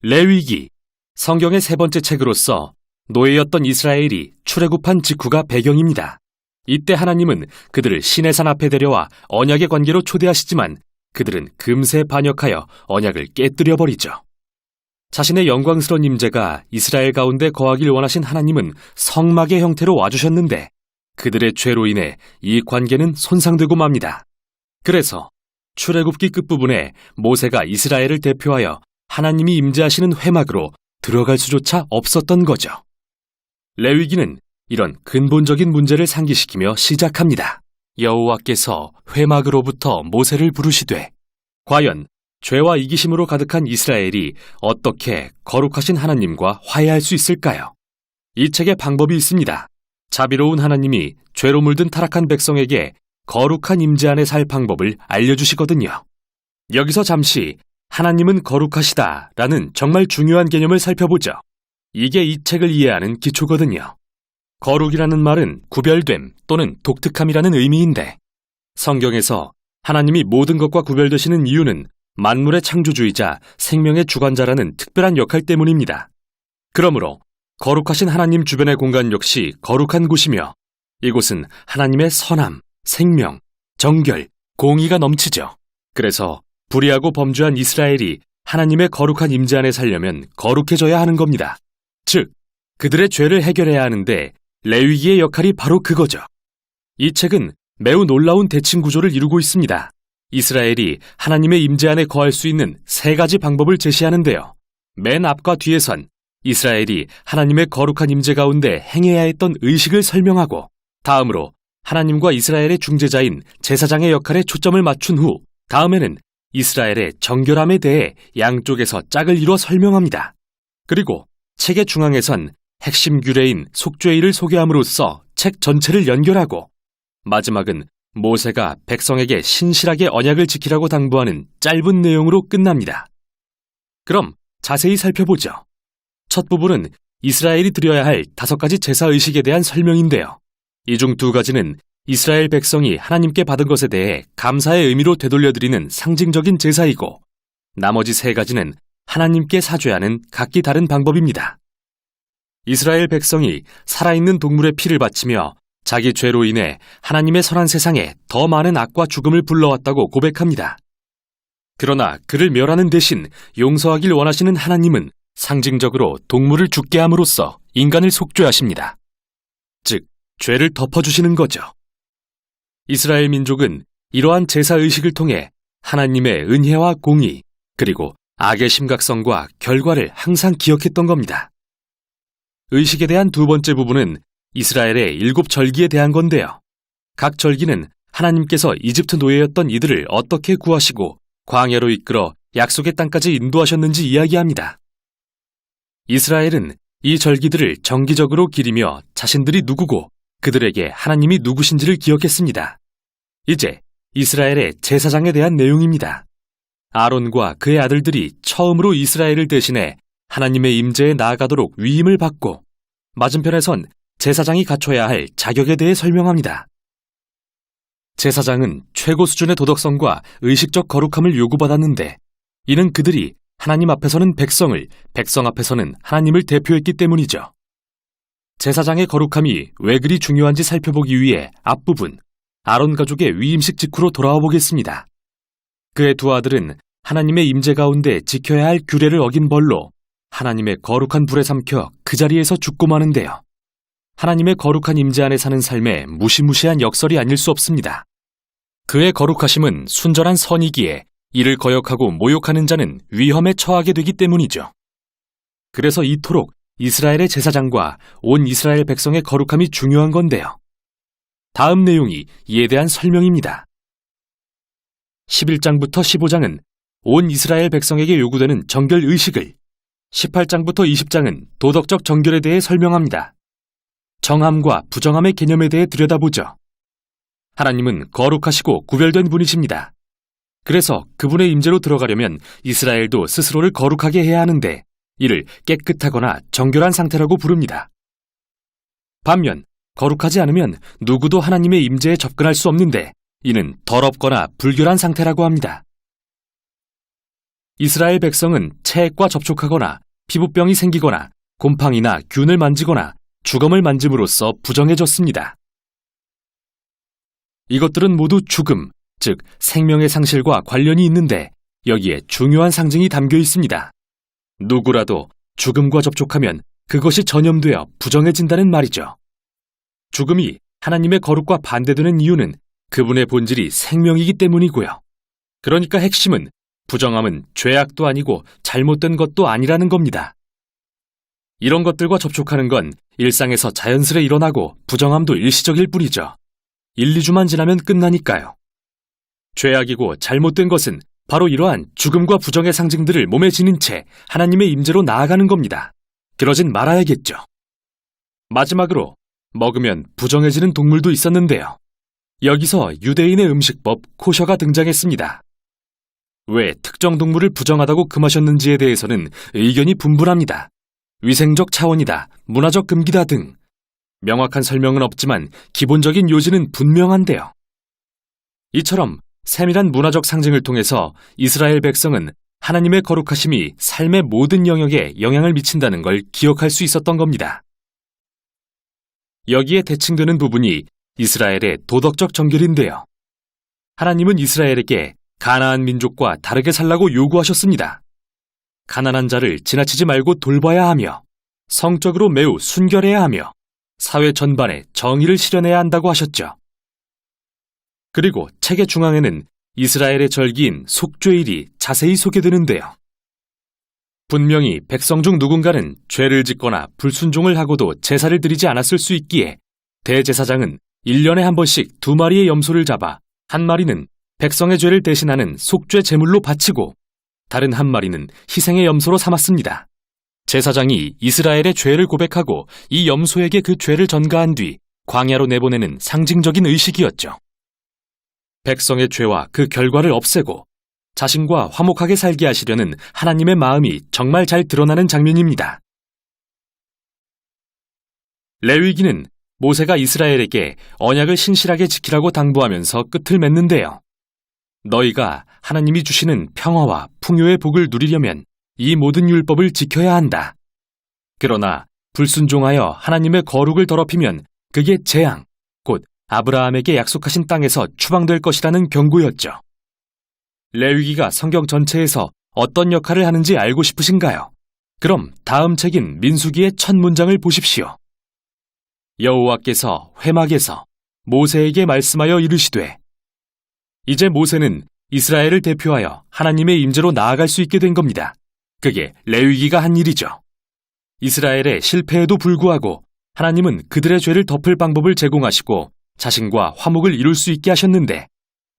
레위기, 성경의 세 번째 책으로서 노예였던 이스라엘이 출애굽한 직후가 배경입니다. 이때 하나님은 그들을 시내산 앞에 데려와 언약의 관계로 초대하시지만 그들은 금세 반역하여 언약을 깨뜨려 버리죠. 자신의 영광스러운 임재가 이스라엘 가운데 거하길 원하신 하나님은 성막의 형태로 와주셨는데 그들의 죄로 인해 이 관계는 손상되고 맙니다. 그래서 출애굽기 끝부분에 모세가 이스라엘을 대표하여 하나님이 임재하시는 회막으로 들어갈 수조차 없었던 거죠. 레위기는 이런 근본적인 문제를 상기시키며 시작합니다. 여호와께서 회막으로부터 모세를 부르시되, 과연 죄와 이기심으로 가득한 이스라엘이 어떻게 거룩하신 하나님과 화해할 수 있을까요? 이 책에 방법이 있습니다. 자비로운 하나님이 죄로 물든 타락한 백성에게 거룩한 임재 안에 살 방법을 알려주시거든요. 여기서 잠시 하나님은 거룩하시다라는 정말 중요한 개념을 살펴보죠. 이게 이 책을 이해하는 기초거든요. 거룩이라는 말은 구별됨 또는 독특함이라는 의미인데 성경에서 하나님이 모든 것과 구별되시는 이유는 만물의 창조주이자 생명의 주관자라는 특별한 역할 때문입니다. 그러므로 거룩하신 하나님 주변의 공간 역시 거룩한 곳이며 이곳은 하나님의 선함, 생명, 정결, 공의가 넘치죠. 그래서 불의하고 범죄한 이스라엘이 하나님의 거룩한 임재 안에 살려면 거룩해져야 하는 겁니다. 즉, 그들의 죄를 해결해야 하는데 레위기의 역할이 바로 그거죠. 이 책은 매우 놀라운 대칭 구조를 이루고 있습니다. 이스라엘이 하나님의 임재 안에 거할 수 있는 세 가지 방법을 제시하는데요. 맨 앞과 뒤에선 이스라엘이 하나님의 거룩한 임재 가운데 행해야 했던 의식을 설명하고 다음으로 하나님과 이스라엘의 중재자인 제사장의 역할에 초점을 맞춘 후 다음에는 이스라엘의 정결함에 대해 양쪽에서 짝을 이뤄 설명합니다. 그리고 책의 중앙에선 핵심 규례인 속죄일을 소개함으로써 책 전체를 연결하고 마지막은 모세가 백성에게 신실하게 언약을 지키라고 당부하는 짧은 내용으로 끝납니다. 그럼 자세히 살펴보죠. 첫 부분은 이스라엘이 드려야 할 5가지 제사의식에 대한 설명인데요. 이 중 2가지는 이스라엘 백성이 하나님께 받은 것에 대해 감사의 의미로 되돌려드리는 상징적인 제사이고 나머지 3가지는 하나님께 사죄하는 각기 다른 방법입니다. 이스라엘 백성이 살아있는 동물의 피를 바치며 자기 죄로 인해 하나님의 선한 세상에 더 많은 악과 죽음을 불러왔다고 고백합니다. 그러나 그를 멸하는 대신 용서하길 원하시는 하나님은 상징적으로 동물을 죽게 함으로써 인간을 속죄하십니다. 즉, 죄를 덮어주시는 거죠. 이스라엘 민족은 이러한 제사의식을 통해 하나님의 은혜와 공의, 그리고 악의 심각성과 결과를 항상 기억했던 겁니다. 의식에 대한 2번째 부분은 이스라엘의 7절기에 대한 건데요. 각 절기는 하나님께서 이집트 노예였던 이들을 어떻게 구하시고 광야로 이끌어 약속의 땅까지 인도하셨는지 이야기합니다. 이스라엘은 이 절기들을 정기적으로 기리며 자신들이 누구고 그들에게 하나님이 누구신지를 기억했습니다. 이제 이스라엘의 제사장에 대한 내용입니다. 아론과 그의 아들들이 처음으로 이스라엘을 대신해 하나님의 임재에 나아가도록 위임을 받고 맞은편에선 제사장이 갖춰야 할 자격에 대해 설명합니다. 제사장은 최고 수준의 도덕성과 의식적 거룩함을 요구받았는데 이는 그들이 하나님 앞에서는 백성을, 백성 앞에서는 하나님을 대표했기 때문이죠. 제사장의 거룩함이 왜 그리 중요한지 살펴보기 위해 앞부분 아론 가족의 위임식 직후로 돌아와 보겠습니다. 그의 2 아들은 하나님의 임재 가운데 지켜야 할 규례를 어긴 벌로 하나님의 거룩한 불에 삼켜 그 자리에서 죽고 마는데요. 하나님의 거룩한 임재 안에 사는 삶에 무시무시한 역설이 아닐 수 없습니다. 그의 거룩하심은 순전한 선이기에 이를 거역하고 모욕하는 자는 위험에 처하게 되기 때문이죠. 그래서 이토록 이스라엘의 제사장과 온 이스라엘 백성의 거룩함이 중요한 건데요. 다음 내용이 이에 대한 설명입니다. 11장부터 15장은 온 이스라엘 백성에게 요구되는 정결 의식을, 18장부터 20장은 도덕적 정결에 대해 설명합니다. 정함과 부정함의 개념에 대해 들여다보죠. 하나님은 거룩하시고 구별된 분이십니다. 그래서 그분의 임재로 들어가려면 이스라엘도 스스로를 거룩하게 해야 하는데 이를 깨끗하거나 정결한 상태라고 부릅니다. 반면 거룩하지 않으면 누구도 하나님의 임재에 접근할 수 없는데 이는 더럽거나 불결한 상태라고 합니다. 이스라엘 백성은 체액과 접촉하거나 피부병이 생기거나 곰팡이나 균을 만지거나 주검을 만짐으로써 부정해졌습니다. 이것들은 모두 죽음, 즉 생명의 상실과 관련이 있는데 여기에 중요한 상징이 담겨 있습니다. 누구라도 죽음과 접촉하면 그것이 전염되어 부정해진다는 말이죠. 죽음이 하나님의 거룩과 반대되는 이유는 그분의 본질이 생명이기 때문이고요. 그러니까 핵심은 부정함은 죄악도 아니고 잘못된 것도 아니라는 겁니다. 이런 것들과 접촉하는 건 일상에서 자연스레 일어나고 부정함도 일시적일 뿐이죠. 1, 2주만 지나면 끝나니까요. 죄악이고 잘못된 것은 바로 이러한 죽음과 부정의 상징들을 몸에 지닌 채 하나님의 임재로 나아가는 겁니다. 그러진 말아야겠죠. 마지막으로 먹으면 부정해지는 동물도 있었는데요. 여기서 유대인의 음식법 코셔가 등장했습니다. 왜 특정 동물을 부정하다고 금하셨는지에 대해서는 의견이 분분합니다. 위생적 차원이다, 문화적 금기다 등 명확한 설명은 없지만 기본적인 요지는 분명한데요. 이처럼 세밀한 문화적 상징을 통해서 이스라엘 백성은 하나님의 거룩하심이 삶의 모든 영역에 영향을 미친다는 걸 기억할 수 있었던 겁니다. 여기에 대칭되는 부분이 이스라엘의 도덕적 정결인데요. 하나님은 이스라엘에게 가나안 민족과 다르게 살라고 요구하셨습니다. 가난한 자를 지나치지 말고 돌봐야 하며 성적으로 매우 순결해야 하며 사회 전반에 정의를 실현해야 한다고 하셨죠. 그리고 책의 중앙에는 이스라엘의 절기인 속죄일이 자세히 소개되는데요. 분명히 백성 중 누군가는 죄를 짓거나 불순종을 하고도 제사를 드리지 않았을 수 있기에 대제사장은 1년에 한 번씩 2마리의 염소를 잡아 한 마리는 백성의 죄를 대신하는 속죄 제물로 바치고 다른 한 마리는 희생의 염소로 삼았습니다. 제사장이 이스라엘의 죄를 고백하고 이 염소에게 그 죄를 전가한 뒤 광야로 내보내는 상징적인 의식이었죠. 백성의 죄와 그 결과를 없애고 자신과 화목하게 살게 하시려는 하나님의 마음이 정말 잘 드러나는 장면입니다. 레위기는 모세가 이스라엘에게 언약을 신실하게 지키라고 당부하면서 끝을 맺는데요. 너희가 하나님이 주시는 평화와 풍요의 복을 누리려면 이 모든 율법을 지켜야 한다. 그러나 불순종하여 하나님의 거룩을 더럽히면 그게 재앙, 곧 아브라함에게 약속하신 땅에서 추방될 것이라는 경고였죠. 레위기가 성경 전체에서 어떤 역할을 하는지 알고 싶으신가요? 그럼 다음 책인 민수기의 첫 문장을 보십시오. 여호와께서 회막에서 모세에게 말씀하여 이르시되. 이제 모세는 이스라엘을 대표하여 하나님의 임재로 나아갈 수 있게 된 겁니다. 그게 레위기가 한 일이죠. 이스라엘의 실패에도 불구하고 하나님은 그들의 죄를 덮을 방법을 제공하시고 자신과 화목을 이룰 수 있게 하셨는데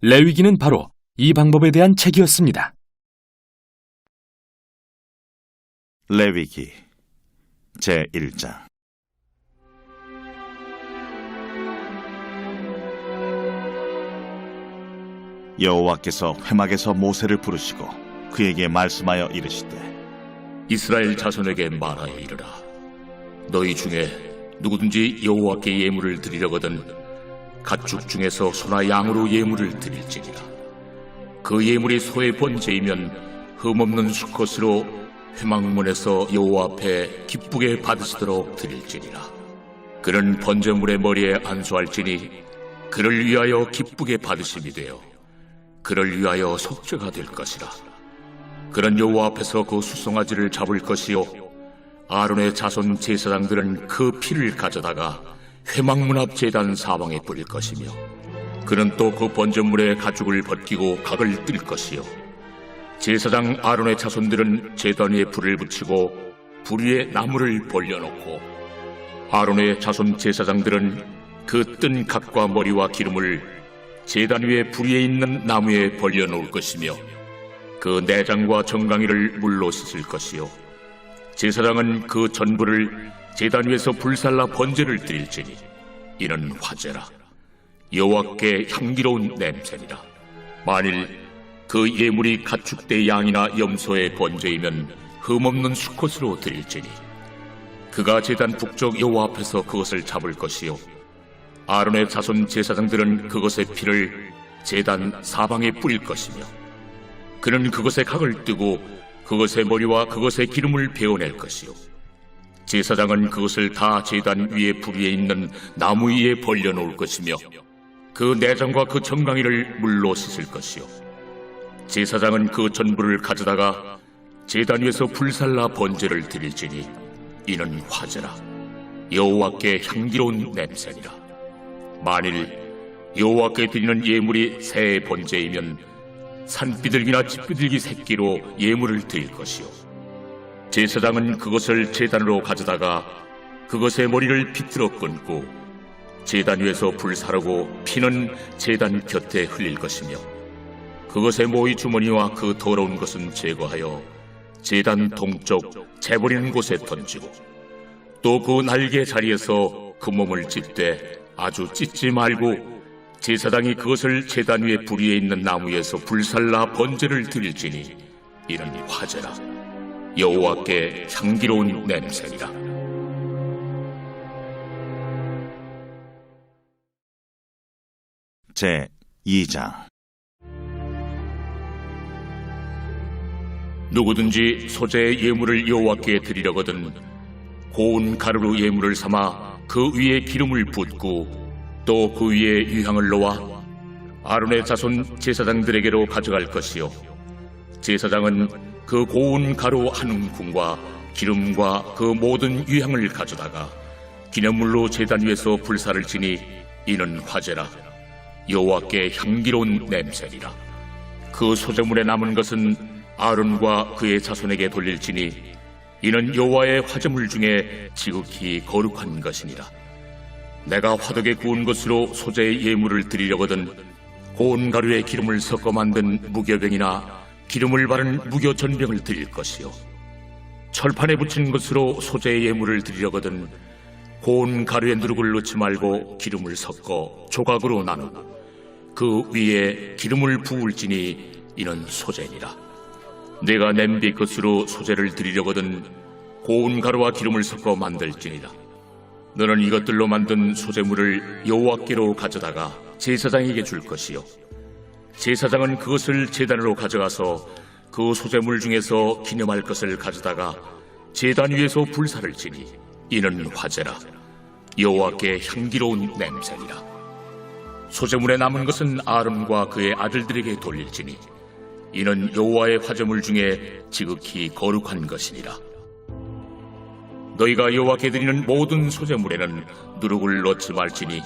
레위기는 바로 이 방법에 대한 책이었습니다. 레위기 제1장. 여호와께서 회막에서 모세를 부르시고 그에게 말씀하여 이르시되 이스라엘 자손에게 말하여 이르라. 너희 중에 누구든지 여호와께 예물을 드리려거든 가축 중에서 소나 양으로 예물을 드릴지니라. 그 예물이 소의 번제이면 흠없는 수컷으로 회막문에서 여호와 앞에 기쁘게 받으시도록 드릴지니라. 그는 번제물의 머리에 안수할지니 그를 위하여 기쁘게 받으심이 되어 그를 위하여 속죄가 될 것이라. 그는 여호와 앞에서 그 수송아지를 잡을 것이요 아론의 자손 제사장들은 그 피를 가져다가 회막문 앞 제단 사방에 뿌릴 것이며 그는 또 그 번제물의 가죽을 벗기고 각을 뜰 것이요 제사장 아론의 자손들은 제단 위에 불을 붙이고 불 위에 나무를 벌려놓고 아론의 자손 제사장들은 그 뜬 각과 머리와 기름을 제단 위에 불 위에 있는 나무에 벌려놓을 것이며 그 내장과 정강이를 물로 씻을 것이요 제사장은 그 전부를 제단 위에서 불살라 번제를 드릴지니 이는 화제라. 여호와께 향기로운 냄새니라. 만일 그 예물이 가축대 양이나 염소의 번제이면 흠없는 수컷으로 드릴지니 그가 제단 북쪽 여호와 앞에서 그것을 잡을 것이요 아론의 자손 제사장들은 그것의 피를 제단 사방에 뿌릴 것이며 그는 그것에 각을 뜨고 그것의 머리와 그것의 기름을 베어낼 것이요 제사장은 그것을 다 제단 위에 불 위에 있는 나무 위에 벌려놓을 것이며 그 내장과 그 정강이를 물로 씻을 것이요 제사장은 그 전부를 가져다가 제단 위에서 불살라 번제를 드릴지니 이는 화제라 여호와께 향기로운 냄새니라. 만일 여호와께 드리는 예물이 새 번제이면 산비둘기나 집비둘기 새끼로 예물을 드릴 것이요 제사장은 그것을 제단으로 가져다가 그것의 머리를 비틀어 끊고 제단 위에서 불사르고 피는 제단 곁에 흘릴 것이며 그것의 모이 주머니와 그 더러운 것은 제거하여 제단 동쪽 재버리는 곳에 던지고 또 그 날개 자리에서 그 몸을 찢되 아주 찢지 말고 제사장이 그것을 제단 위에 불 위에 있는 나무에서 불살라 번제를 드릴지니 이는 화제라 여호와께 향기로운 냄새니라. 제 2장. 누구든지 소재의 예물을 여호와께 드리려거든 고운 가루로 예물을 삼아 그 위에 기름을 붓고 또 그 위에 유향을 놓아 아론의 자손 제사장들에게로 가져갈 것이요 제사장은 그 고운 가루 한 움큼과 기름과 그 모든 유향을 가져다가 기념물로 제단 위에서 불사를 지니 이는 화제라 여호와께 향기로운 냄새니라. 그 소재물에 남은 것은 아론과 그의 자손에게 돌릴지니 이는 여호와의 화제물 중에 지극히 거룩한 것이니라. 내가 화덕에 구운 것으로 소재의 예물을 드리려거든 고운 가루에 기름을 섞어 만든 무교병이나 기름을 바른 무교전병을 드릴 것이요 철판에 붙인 것으로 소재의 예물을 드리려거든 고운 가루에 누룩을 넣지 말고 기름을 섞어 조각으로 나누고 그 위에 기름을 부을지니 이는 소재니라. 내가 냄비 것으로 소재를 드리려거든 고운 가루와 기름을 섞어 만들지니라. 너는 이것들로 만든 소재물을 여호와께로 가져다가 제사장에게 줄 것이요 제사장은 그것을 제단으로 가져가서 그 소재물 중에서 기념할 것을 가져다가 제단 위에서 불사를 지니 이는 화제라 여호와께 향기로운 냄새니라. 소재물에 남은 것은 아론과 그의 아들들에게 돌릴지니 이는 여호와의 화제물 중에 지극히 거룩한 것이니라. 너희가 여호와께 드리는 모든 소재물에는 누룩을 넣지 말지니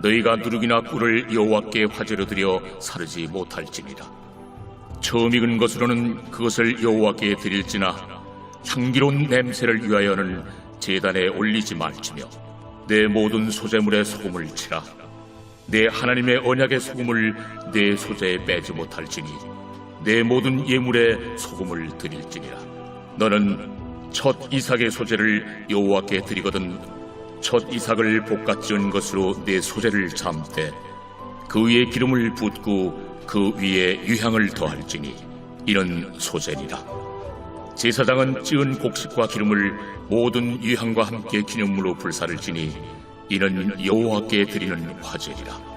너희가 누룩이나 꿀을 여호와께 화제로 드려 사르지 못할지니라. 처음 익은 것으로는 그것을 여호와께 드릴지나 향기로운 냄새를 위하여는 제단에 올리지 말지며 내 모든 소재물에 소금을 치라. 내 하나님의 언약의 소금을 내 소재에 빼지 못할지니 내 모든 예물에 소금을 드릴지니라. 너는 첫 이삭의 소재를 여호와께 드리거든 첫 이삭을 볶아 찌은 것으로 내 소재를 잠때 그 위에 기름을 붓고 그 위에 유향을 더할지니 이는 소재니라. 제사장은 찌은 곡식과 기름을 모든 유향과 함께 기념물로 불사를 지니 이는 여호와께 드리는 화제니라.